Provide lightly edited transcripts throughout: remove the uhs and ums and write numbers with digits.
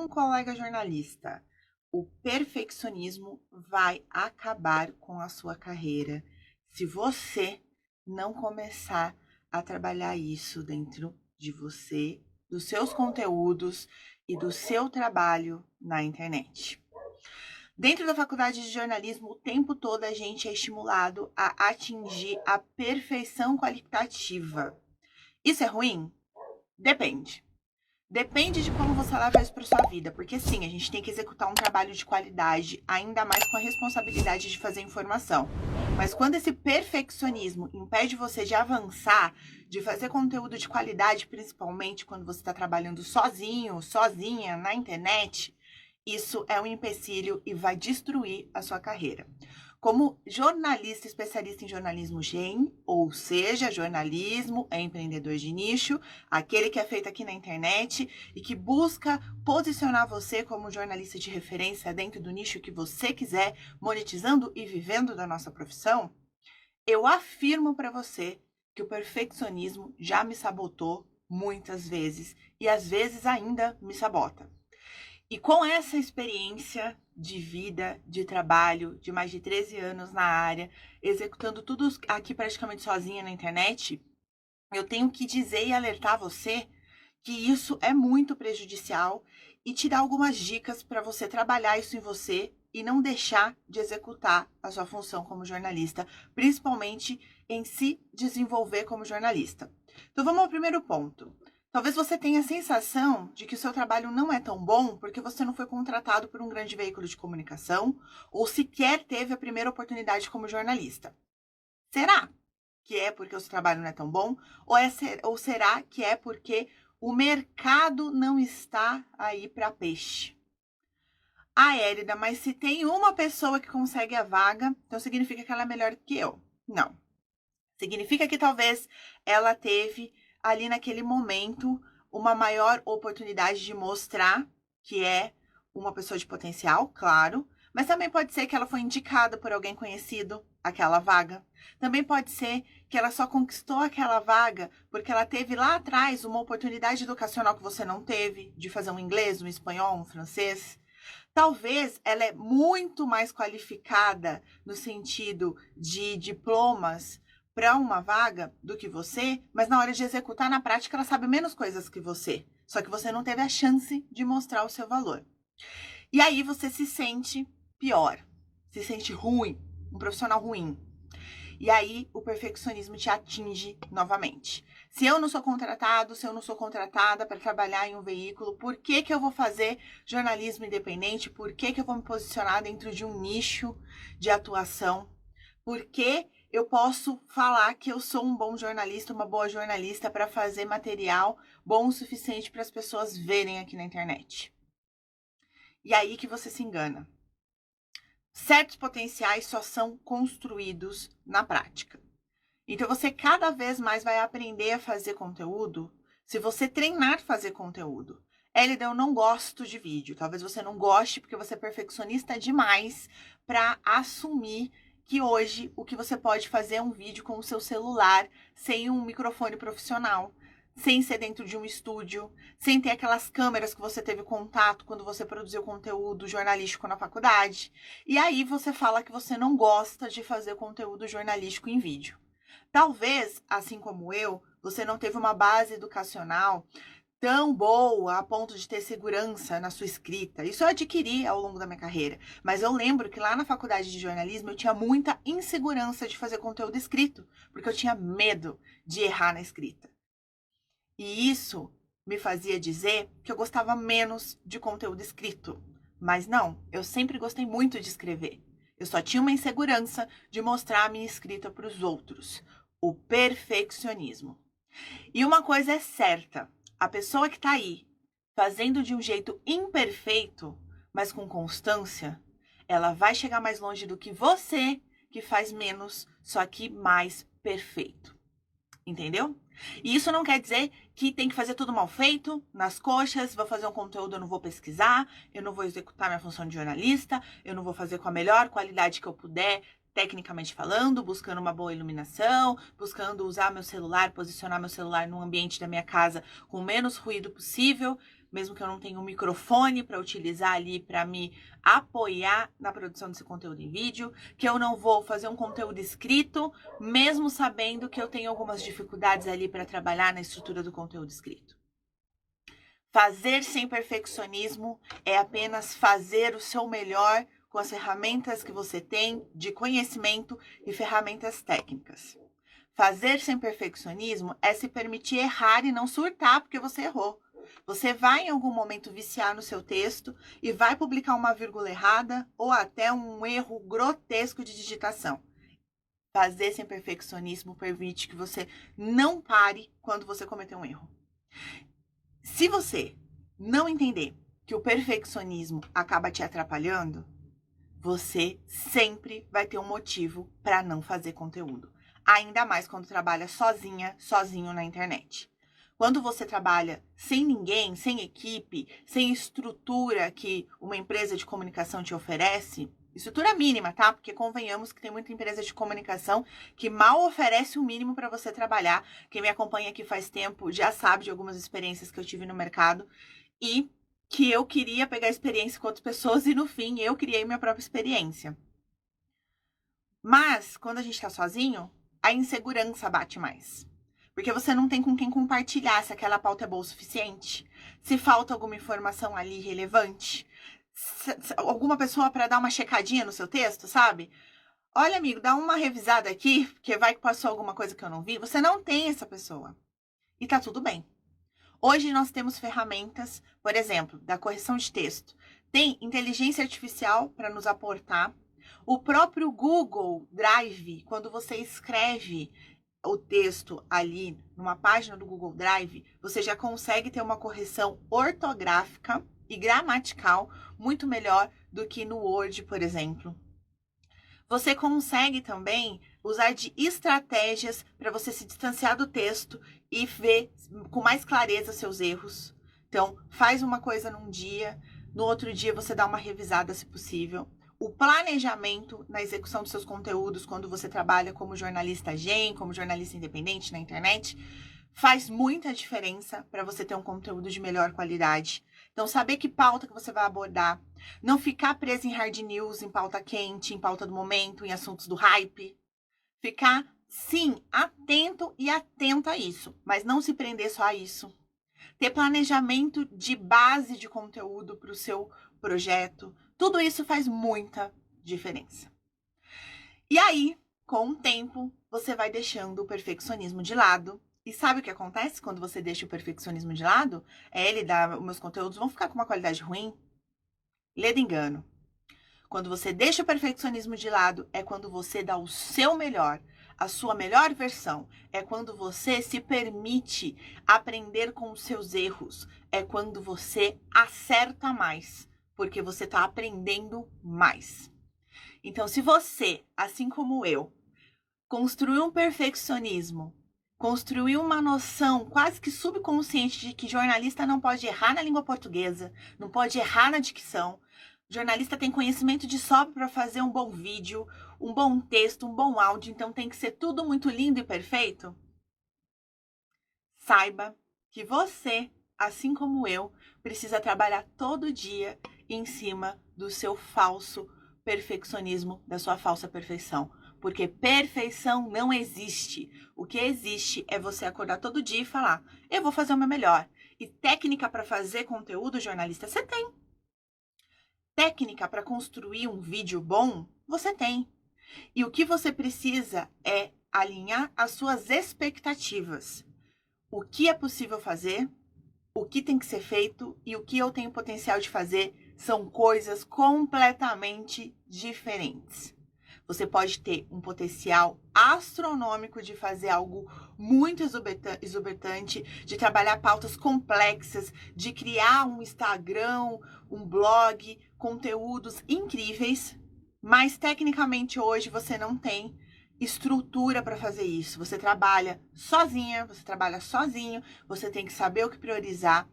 Um colega jornalista, o perfeccionismo vai acabar com a sua carreira se você não começar a trabalhar isso dentro de você, dos seus conteúdos e do seu trabalho na internet. Dentro da faculdade de jornalismo, o tempo todo a gente é estimulado a atingir a perfeição qualitativa. Isso é ruim? Depende. Depende de como você leva isso para sua vida, porque sim, a gente tem que executar um trabalho de qualidade, ainda mais com a responsabilidade de fazer informação. Mas quando esse perfeccionismo impede você de avançar, de fazer conteúdo de qualidade, principalmente quando você está trabalhando sozinho, sozinha na internet, isso é um empecilho e vai destruir a sua carreira. Como jornalista especialista em jornalismo GEM, ou seja, jornalismo é empreendedor de nicho, aquele que é feito aqui na internet e que busca posicionar você como jornalista de referência dentro do nicho que você quiser, monetizando e vivendo da nossa profissão, eu afirmo para você que o perfeccionismo já me sabotou muitas vezes e às vezes ainda me sabota. E com essa experiência de vida, de trabalho, de mais de 13 anos na área, executando tudo aqui praticamente sozinha na internet, eu tenho que dizer e alertar você que isso é muito prejudicial e te dar algumas dicas para você trabalhar isso em você e não deixar de executar a sua função como jornalista, principalmente em se desenvolver como jornalista. Então vamos ao primeiro ponto. Talvez você tenha a sensação de que o seu trabalho não é tão bom porque você não foi contratado por um grande veículo de comunicação ou sequer teve a primeira oportunidade como jornalista. Será que é porque o seu trabalho não é tão bom? Ou será que é porque o mercado não está aí para peixe? Ah, Érida, mas se tem uma pessoa que consegue a vaga, então significa que ela é melhor que eu. Não. Significa que talvez ela teve ali naquele momento uma maior oportunidade de mostrar que é uma pessoa de potencial, claro, mas também pode ser que ela foi indicada por alguém conhecido aquela vaga. Também pode ser que ela só conquistou aquela vaga porque ela teve lá atrás uma oportunidade educacional que você não teve, de fazer um inglês, um espanhol, um francês. Talvez ela é muito mais qualificada no sentido de diplomas para uma vaga do que você, mas na hora de executar na prática ela sabe menos coisas que você. Só que você não teve a chance de mostrar o seu valor. E aí você se sente pior, se sente ruim, um profissional ruim. E aí o perfeccionismo te atinge novamente. Se eu não sou contratado, se eu não sou contratada para trabalhar em um veículo, por que que eu vou fazer jornalismo independente? Por que que eu vou me posicionar dentro de um nicho de atuação? Por que eu posso falar que eu sou um bom jornalista, uma boa jornalista para fazer material bom o suficiente para as pessoas verem aqui na internet? E aí que você se engana. Certos potenciais só são construídos na prática. Então você cada vez mais vai aprender a fazer conteúdo se você treinar fazer conteúdo. Elida, eu não gosto de vídeo. Talvez você não goste porque você é perfeccionista demais para assumir que hoje o que você pode fazer é um vídeo com o seu celular, sem um microfone profissional, sem ser dentro de um estúdio, sem ter aquelas câmeras que você teve contato quando você produziu conteúdo jornalístico na faculdade. E aí você fala que você não gosta de fazer conteúdo jornalístico em vídeo. Talvez, assim como eu, você não teve uma base educacional tão boa a ponto de ter segurança na sua escrita. Isso eu adquiri ao longo da minha carreira. Mas eu lembro que lá na faculdade de jornalismo eu tinha muita insegurança de fazer conteúdo escrito, porque eu tinha medo de errar na escrita. E isso me fazia dizer que eu gostava menos de conteúdo escrito. Mas não, eu sempre gostei muito de escrever. Eu só tinha uma insegurança de mostrar a minha escrita para os outros. O perfeccionismo. E uma coisa é certa: a pessoa que está aí fazendo de um jeito imperfeito, mas com constância, ela vai chegar mais longe do que você, que faz menos, só que mais perfeito. Entendeu? E isso não quer dizer que tem que fazer tudo mal feito, nas coxas, vou fazer um conteúdo, eu não vou pesquisar, eu não vou executar minha função de jornalista, eu não vou fazer com a melhor qualidade que eu puder, tecnicamente falando, buscando uma boa iluminação, buscando usar meu celular, posicionar meu celular no ambiente da minha casa com o menos ruído possível. mesmo que eu não tenha um microfone para utilizar ali para me apoiar na produção desse conteúdo em vídeo, que eu não vou fazer um conteúdo escrito, mesmo sabendo que eu tenho algumas dificuldades ali para trabalhar na estrutura do conteúdo escrito. Fazer sem perfeccionismo é apenas fazer o seu melhor com as ferramentas que você tem de conhecimento e ferramentas técnicas. Fazer sem perfeccionismo é se permitir errar e não surtar porque você errou. Você vai em algum momento viciar no seu texto e vai publicar uma vírgula errada ou até um erro grotesco de digitação. Fazer sem perfeccionismo permite que você não pare quando você cometer um erro. Se você não entender que o perfeccionismo acaba te atrapalhando, você sempre vai ter um motivo para não fazer conteúdo. Ainda mais quando trabalha sozinha, sozinho na internet. Quando você trabalha sem ninguém, sem equipe, sem estrutura que uma empresa de comunicação te oferece, estrutura mínima, tá? Porque convenhamos que tem muita empresa de comunicação que mal oferece o mínimo para você trabalhar. Quem me acompanha aqui faz tempo já sabe de algumas experiências que eu tive no mercado e que eu queria pegar experiência com outras pessoas e no fim eu criei minha própria experiência. Mas quando a gente está sozinho, a insegurança bate mais. Porque você não tem com quem compartilhar se aquela pauta é boa o suficiente, se falta alguma informação ali relevante, alguma pessoa para dar uma checadinha no seu texto, sabe? Olha, amigo, dá uma revisada aqui, porque vai que passou alguma coisa que eu não vi. Você não tem essa pessoa. E tá tudo bem. Hoje nós temos ferramentas, por exemplo, da correção de texto. Tem inteligência artificial para nos aportar. O próprio Google Drive, quando você escreve o texto ali numa página do Google Drive, você já consegue ter uma correção ortográfica e gramatical muito melhor do que no Word, por exemplo. Você consegue também usar de estratégias para você se distanciar do texto e ver com mais clareza seus erros. Então, faz uma coisa num dia, no outro dia você dá uma revisada se possível. O planejamento na execução dos seus conteúdos, quando você trabalha como jornalista gen, como jornalista independente na internet, faz muita diferença para você ter um conteúdo de melhor qualidade. Então, saber que pauta que você vai abordar, não ficar preso em hard news, em pauta quente, em pauta do momento, em assuntos do hype. Ficar, sim, atento e atenta a isso, mas não se prender só a isso. Ter planejamento de base de conteúdo para o seu projeto, tudo isso faz muita diferença. E aí, com o tempo, você vai deixando o perfeccionismo de lado. E sabe o que acontece quando você deixa o perfeccionismo de lado? Os meus conteúdos vão ficar com uma qualidade ruim. Lê do engano. Quando você deixa o perfeccionismo de lado, é quando você dá o seu melhor, a sua melhor versão. É quando você se permite aprender com os seus erros. É quando você acerta mais, porque você está aprendendo mais. Então, se você, assim como eu, construiu um perfeccionismo, construiu uma noção quase que subconsciente de que jornalista não pode errar na língua portuguesa, não pode errar na dicção, jornalista tem conhecimento de sobra para fazer um bom vídeo, um bom texto, um bom áudio, então tem que ser tudo muito lindo e perfeito. Saiba que você, assim como eu, precisa trabalhar todo dia em cima do seu falso perfeccionismo, da sua falsa perfeição. Porque perfeição não existe. O que existe é você acordar todo dia e falar: eu vou fazer o meu melhor. E técnica para fazer conteúdo, jornalista, você tem. Técnica para construir um vídeo bom, você tem. E o que você precisa é alinhar as suas expectativas. O que é possível fazer, o que tem que ser feito e o que eu tenho potencial de fazer são coisas completamente diferentes. Você pode ter um potencial astronômico de fazer algo muito exuberante, de trabalhar pautas complexas, de criar um Instagram, um blog, conteúdos incríveis, mas tecnicamente hoje você não tem estrutura para fazer isso. Você trabalha sozinha, você trabalha sozinho, você tem que saber o que priorizar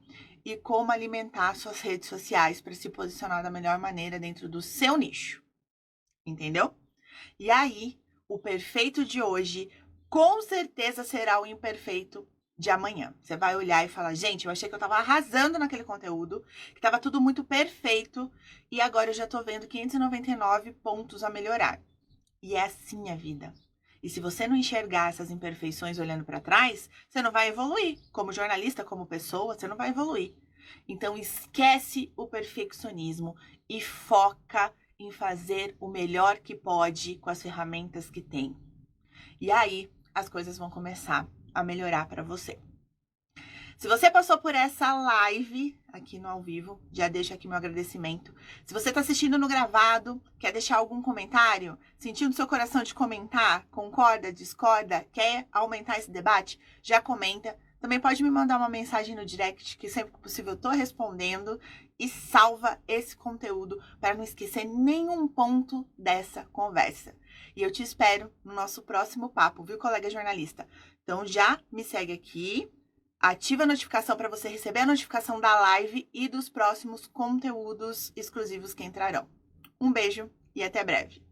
e como alimentar suas redes sociais para se posicionar da melhor maneira dentro do seu nicho. Entendeu? E aí, o perfeito de hoje com certeza será o imperfeito de amanhã. Você vai olhar e falar, gente, eu achei que eu tava arrasando naquele conteúdo, que tava tudo muito perfeito, e agora eu já tô vendo 599 pontos a melhorar. E é assim a vida. E se você não enxergar essas imperfeições olhando para trás, você não vai evoluir. Como jornalista, como pessoa, você não vai evoluir. Então esquece o perfeccionismo e foca em fazer o melhor que pode com as ferramentas que tem. E aí as coisas vão começar a melhorar para você. Se você passou por essa live aqui no ao vivo, já deixo aqui meu agradecimento. Se você está assistindo no gravado, quer deixar algum comentário, sentiu no seu coração de comentar, concorda, discorda, quer aumentar esse debate, já comenta. Também pode me mandar uma mensagem no direct, que sempre que possível eu estou respondendo, e salva esse conteúdo para não esquecer nenhum ponto dessa conversa. E eu te espero no nosso próximo papo, viu, colega jornalista? Então já me segue aqui. Ativa a notificação para você receber a notificação da live e dos próximos conteúdos exclusivos que entrarão. Um beijo e até breve.